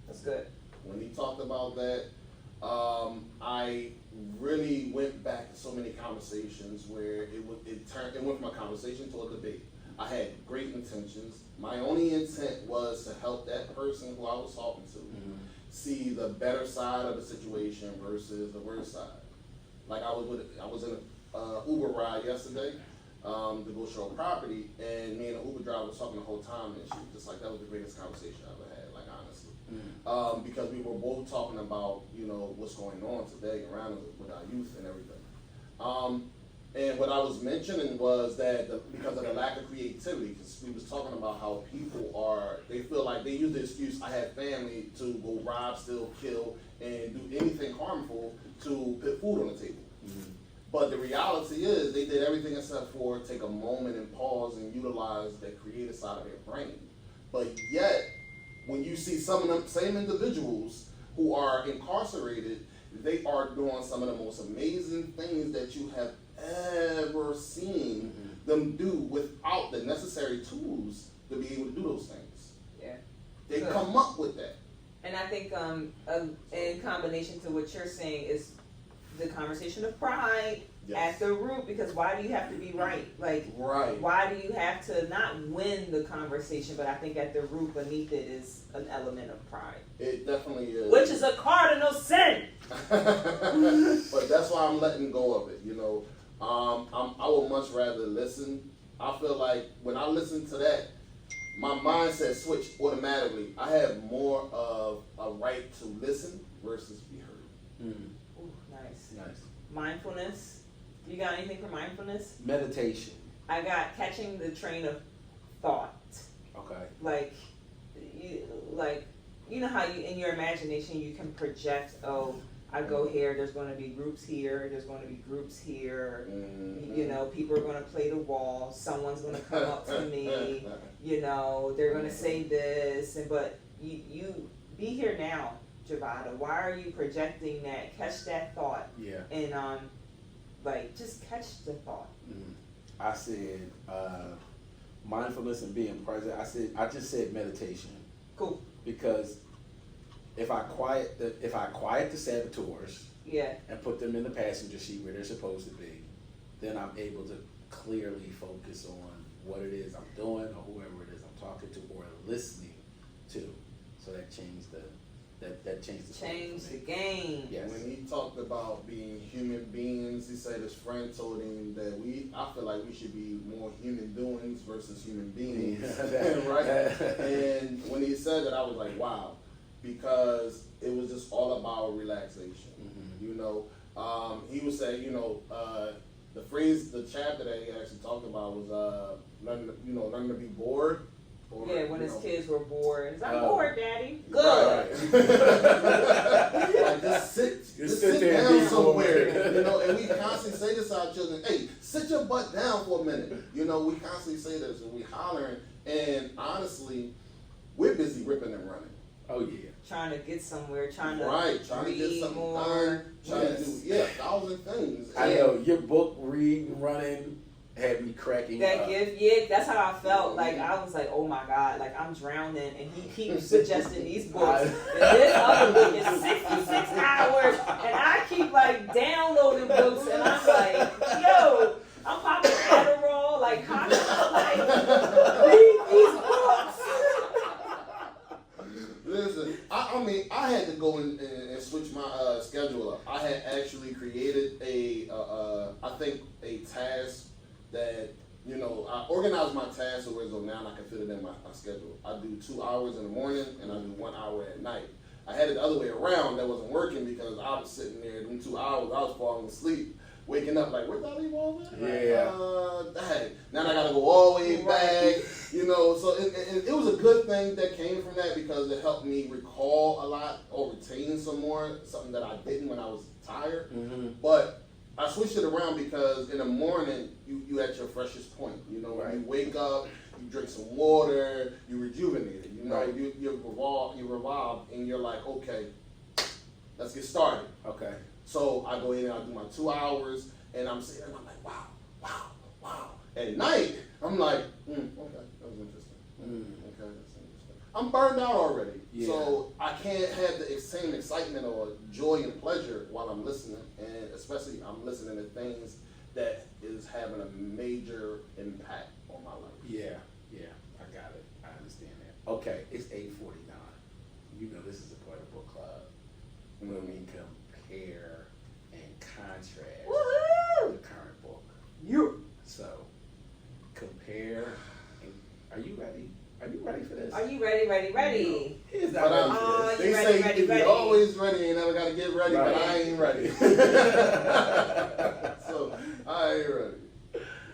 That's good. When he talked about that, I really went back to so many conversations where it went from a conversation to a debate. I had great intentions. My only intent was to help that person who I was talking to see the better side of the situation versus the worst side. Like I was in a Uber ride yesterday to go show a property, and me and the Uber driver was talking the whole time, and she was just like, that was the greatest conversation I ever had, like honestly. Because we were both talking about, you know, what's going on today around us with our youth and everything. And what I was mentioning was that because of the lack of creativity, because we was talking about how people they feel like they use the excuse, I have family, to go rob, steal, kill, and do anything harmful to put food on the table. But the reality is they did everything except for take a moment and pause and utilize the creative side of their brain. But yet, when you see some of them same individuals who are incarcerated, they are doing some of the most amazing things that you have ever seen them do without the necessary tools to be able to do those things. Yeah. They come up with that. And I think in combination to what you're saying is the conversation of pride at the root, because why do you have to be right? Like, why do you have to not win the conversation? But I think at the root beneath it is an element of pride. It definitely is. Which is a cardinal sin. But that's why I'm letting go of it, you know. I would much rather listen. I feel like when I listen to that, my mindset switched automatically. I have more of a right to listen versus be heard. Ooh, Nice. Mindfulness. You got anything for mindfulness? Meditation. I got catching the train of thought. Okay. Like you know how you in your imagination you can project, oh, I go here, there's going to be groups here, there's going to be groups here, you know, people are going to play the wall, someone's going to come up to me, you know, they're going to say this, but you be here now, Javada. Why are you projecting that? Catch that thought. Yeah. And just catch the thought. I said mindfulness and being present. I just said meditation. Cool. Because if I quiet the saboteurs, Yeah. and put them in the passenger seat where they're supposed to be, then I'm able to clearly focus on what it is I'm doing or whoever it is I'm talking to or listening to. So that changed the Change the game. Yes. When he talked about being human beings, he said his friend told him that I feel like we should be more human doings versus human beings, right? And when he said that, I was like, wow, because it was just all about relaxation. You know, he was saying, you know, the chapter that he actually talked about was learning to be bored. Or, When his kids were bored. He's like, I'm Oh. bored, Daddy. Good. Like, just sit there and down be somewhere, bored. you know. And we constantly say this to our children: "Hey, sit your butt down for a minute." You know, we constantly say this, and we hollering. And honestly, we're busy ripping and running. Oh yeah. Trying to get somewhere, trying to Trying to get something more. done, trying Yes. to do 1,000 things. I know your book reading, running had me cracking That up. gift, yeah, that's how I felt. Like I was like, oh my God, like I'm drowning, and he keeps suggesting these books. And this other book is 66 hours, and I keep like downloading books, and I'm like, yo, I'm popping Adderall, like how can I read these books? Listen, I mean, I had to go and switch my schedule up. I had actually created I think a task that, you know, I organized my tasks so now I can fit it in my schedule. I do 2 hours in the morning and I do 1 hour at night. I had it the other way around. That wasn't working because I was sitting there doing 2 hours. I was falling asleep, waking up like, where did I leave all that? Dang. Now I got to go all the way back. You know, so it was a good thing that came from that because it helped me recall a lot or retain some more, something that I didn't when I was tired. But I switched it around because in the morning, you at your freshest point. You know, when you wake up, you drink some water, you rejuvenated. You know, you revolve, and you're like, okay, let's get started. Okay. So I go in and I do my 2 hours, and I'm sitting there, and I'm like, wow. At night, I'm like, okay, that was interesting. Okay, that's interesting. I'm burned out already, so I can't have the same excitement or joy and pleasure while I'm listening, and especially I'm listening to things that is having a major impact on my life. Yeah, I got it. I understand that. Okay, it's 8:49. You know this is a part of book club where we compare and contrast the current book. So compare. And, are you ready? Are you ready for this? Are you ready? He's But not ready for this. they ready, say ready, if ready. you're always ready, you never got to get ready, but I ain't ready. So I ain't ready.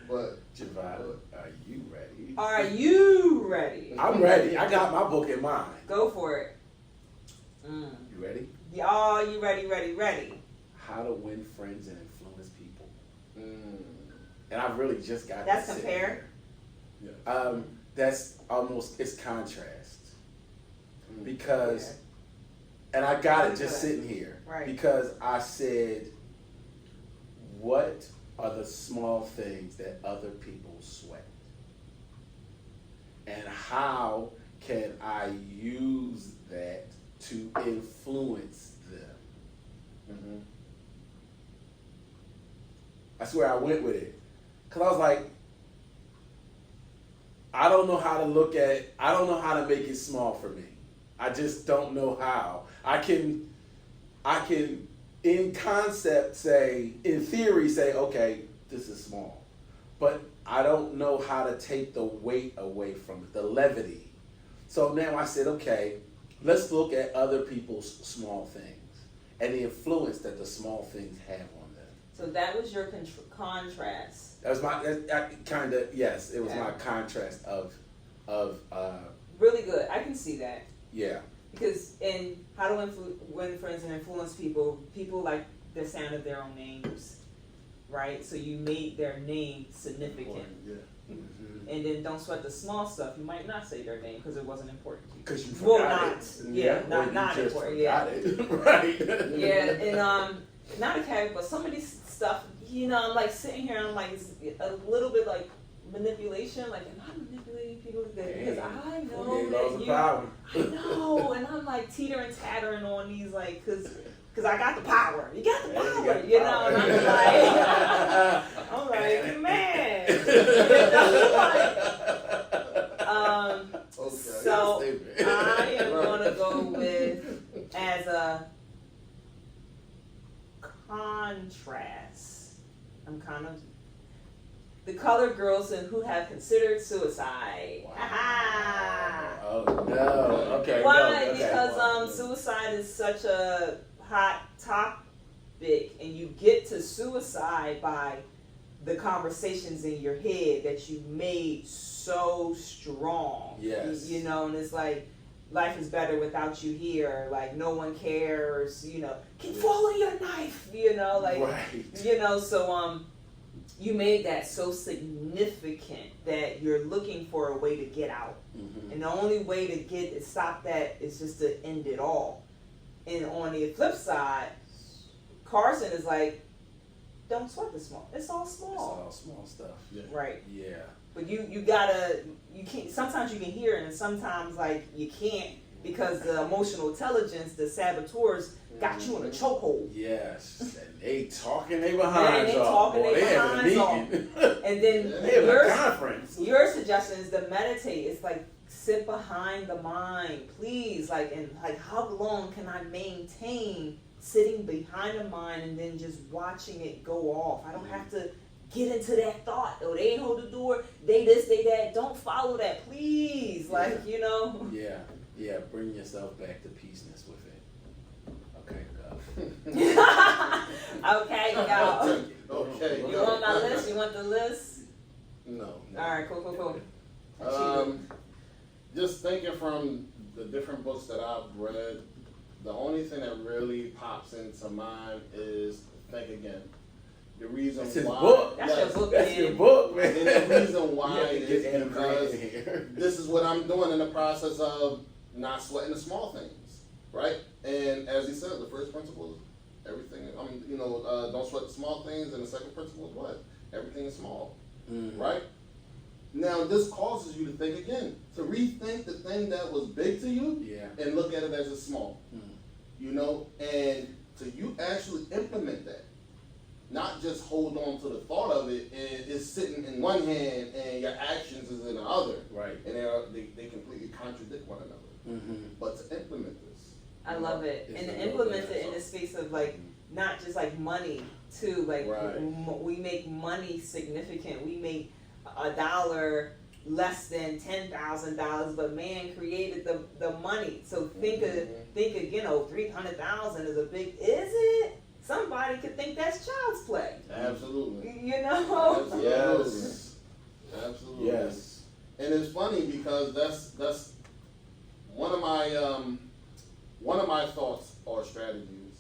But Javada, are you ready? Are you ready? I'm ready. I got my book in mind. Go for it. You ready? Y'all, you ready? How to win friends and influence people. And I really just got That's this compare. That's almost, it's contrast. Because, and I got it just sitting here. Right. Because I said, what are the small things that other people sweat? And how can I use that to influence them? That's where I went with it. Because I was like, I don't know how to make it small for me. I just don't know how. I can in concept say, in theory say, okay, this is small. But I don't know how to take the weight away from it, the levity. So now I said, okay, let's look at other people's small things. and the influence that the small things have on them. So that was your contrast. That was my kind of, yes, it was Okay. my contrast of Really good. I can see that. yeah. Because in how to win friends and influence people, people like the sound of their own names, right? So you made their name significant. Yeah. Mm-hmm. And then don't sweat the small stuff. You might not say their name because it wasn't important to you. Because you Well, forgot not- it. yeah, or not- you not just important, forgot it. Right. Yeah, and not a caveat, but some of these stuff, you know, I'm like sitting here and I'm like, it's a little bit like manipulation. Like, am I manipulating people? Because I know 48 laws that of you. power. I know, and I'm like teetering tattering on these, like, cause I got the power. You got the Yeah, power, you got the you know. power. And I'm like, man. You know, like, Okay. so Stupid. I am gonna go with as a contrast. I'm kind of the colored girls and who have considered suicide. Wow. Ha-ha. Oh no. Okay. Why? no, okay. Because suicide is such a hot topic, and you get to suicide by the conversations in your head that you made so strong. Yes. You know, and it's like life is better without you here. Like no one cares. You know, can follow your knife. You know, like Right. you know. So you made that so significant that you're looking for a way to get out. Mm-hmm. And the only way to stop that is just to end it all. And on the flip side, Carson is like, don't sweat the small. It's all It's small. all small stuff. Yeah. Right. Yeah. But you can't, sometimes you can hear it and sometimes like you can't because the emotional intelligence, the saboteurs got you in a chokehold. Yes. And they talking they behind they y'all. talking Boy, they they having a behind meeting. And then They having a conference. your suggestion is to meditate. It's like sit behind the mind, please. Like, and like, how long can I maintain sitting behind the mind and then just watching it go off? I don't have to get into that thought. Oh, they ain't hold the door. They this, they that. Don't follow that, please. Like, you know. Yeah. Yeah. Bring yourself back to peaceness with it. Okay, go. Okay, y'all. Okay. You want my list? You want the list? No. All right, cool. Just thinking from the different books that I've read, the only thing that really pops into mind is Think Again. The reason That's his why. book. That's your book, That's man. your book, man. And the reason why You have to is get Anna Grant because in here. this is what I'm doing in the process of not sweating the small things, right? And as he said, the first principle is everything. Don't sweat the small things, and the second principle is what? Everything is small, right? Now this causes you to think again, to rethink the thing that was big to you, Yeah. and look at it as it's small, and to you actually implement that. Not just hold on to the thought of it and it's sitting in one hand and your actions is in the other. Right. And they completely contradict one another. Mm-hmm. But to implement this. I love it. It's And a to real implement good it in the space of like, not just like money too. Like Right. we make money significant. We make $1 less than $10,000, but man created the money. So think again. Oh, 300,000 is a big. Is it? Somebody could think that's child's play. Absolutely. You know. Absolutely. Yes. Absolutely. Yes. And it's funny because that's one of my thoughts or strategies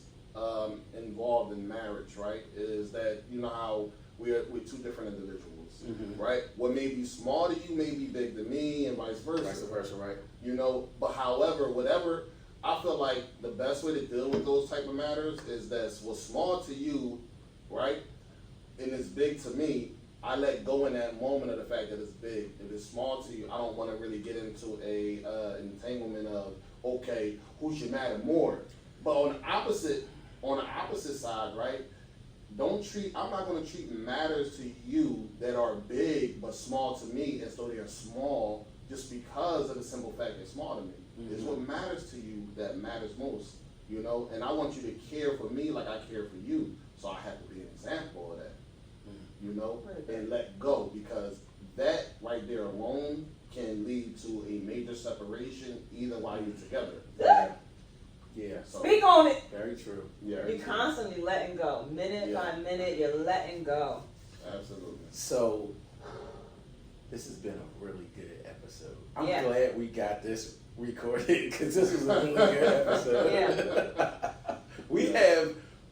involved in marriage, right? Is that you know how we're two different individuals, right? What may be small to you may be big to me, and vice versa. Vice versa, right? You know, but however, whatever, I feel like the best way to deal with those type of matters is that what's small to you, right, and it's big to me, I let go in that moment of the fact that it's big. If it's small to you, I don't want to really get into a entanglement of, okay, who should matter more? But on the opposite side, right, I'm not going to treat matters to you that are big but small to me as though they're small just because of the simple fact they're small to me. It's what matters to you that matters most, you know? And I want you to care for me like I care for you, so I have to be an example of that, you know? And let go, because that right there alone can lead to a major separation even while you're together. Yeah. So, Speak on it. Very true. yeah, You're constantly letting go. Minute by minute, you're letting go. absolutely. So, this has been a really good episode. I'm Yeah. glad we got this recorded because this was a really good episode.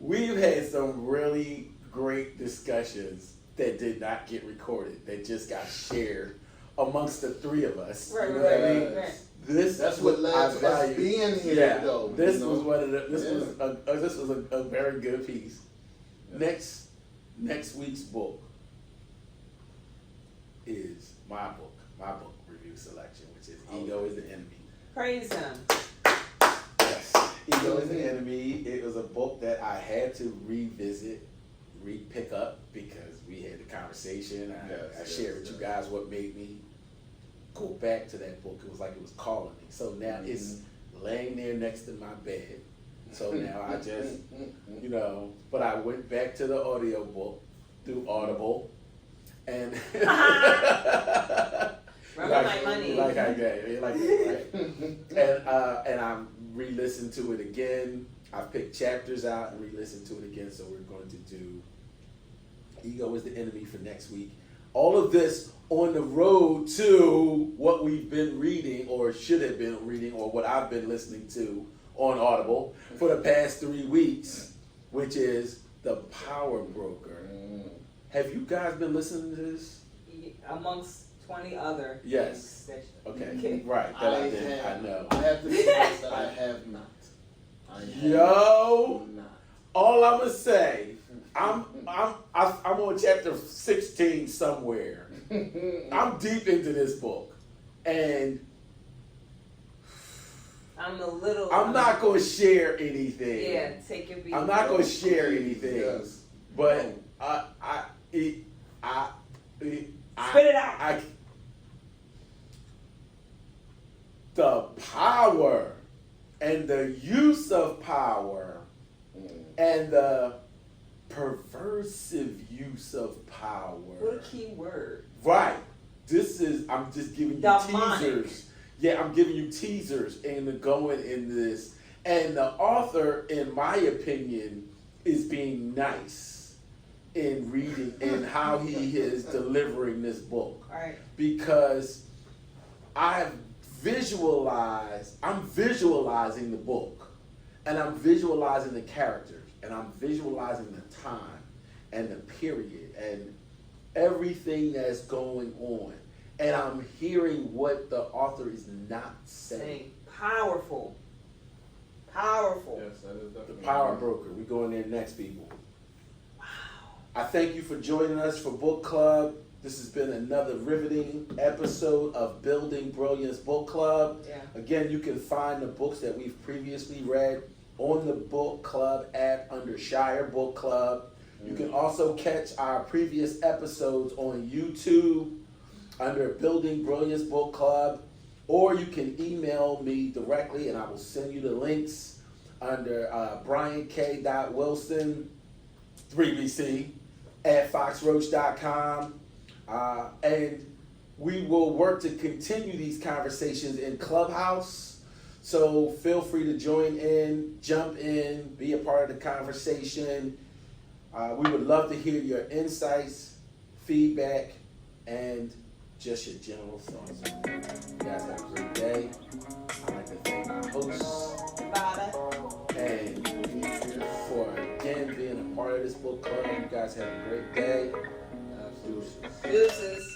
We've had some really great discussions that did not get recorded. That just got shared amongst the three of us. Right, You know what I mean? right. That's what led I to us value. being here, Yeah, though. this you know? was one of the. This Yeah. was a very good piece. Yeah. Next week's book is my book review selection, which is Ego is the Enemy. Praise him. Yes, Ego is the Enemy. It was a book that I had to revisit, pick up because we had the conversation. I shared with you guys what made me go back to that book. It was like it was calling me. So now it's laying there next to my bed. So now I just, but I went back to the audio book through Audible, and Run my money. like I get it, like it, right? And I'm re-listened to it again. I picked chapters out and re-listened to it again. So we're going to do Ego is the Enemy for next week. All of this on the road to what we've been reading or should have been reading or what I've been listening to on Audible for the past 3 weeks, which is The Power Broker. Have you guys been listening to this? Amongst 20 other Yes. things Okay. Right. That I did. I know. I have to be honest that I have not. Yo, not. all I'm gonna say, I'm on chapter 16 somewhere. I'm deep into this book, and I'm not gonna share anything. Yeah, take it. I'm not gonna share anything. Yes. But Spit it out. The power and the use of power and the perversive use of power. What a key word. Right. I'm just giving you Demonic. teasers. Yeah, I'm giving you teasers and going in this. And the author, in my opinion, is being nice in reading and how he is delivering this book. All right. Because I'm visualizing the book, and I'm visualizing the characters, and I'm visualizing the time and the period and everything that's going on. And I'm hearing what the author is not saying. Powerful. Powerful. Yes, that is The definitely. Power Broker. We're going there next, people. Wow. I thank you for joining us for Book Club. This has been another riveting episode of Building Brilliance Book Club. Yeah. Again, you can find the books that we've previously read on the Book Club app under Shire Book Club. You can also catch our previous episodes on YouTube under Building Brilliance Book Club, or you can email me directly and I will send you the links under briank.wilson 3bc at foxroach.com. And we will work to continue these conversations in Clubhouse. So feel free to join in, jump in, be a part of the conversation. We would love to hear your insights, feedback, and just your general thoughts. You guys have a great day. I'd like to thank our hosts and for again being a part of this book club. You guys have a great day. Absolutely. Deuces.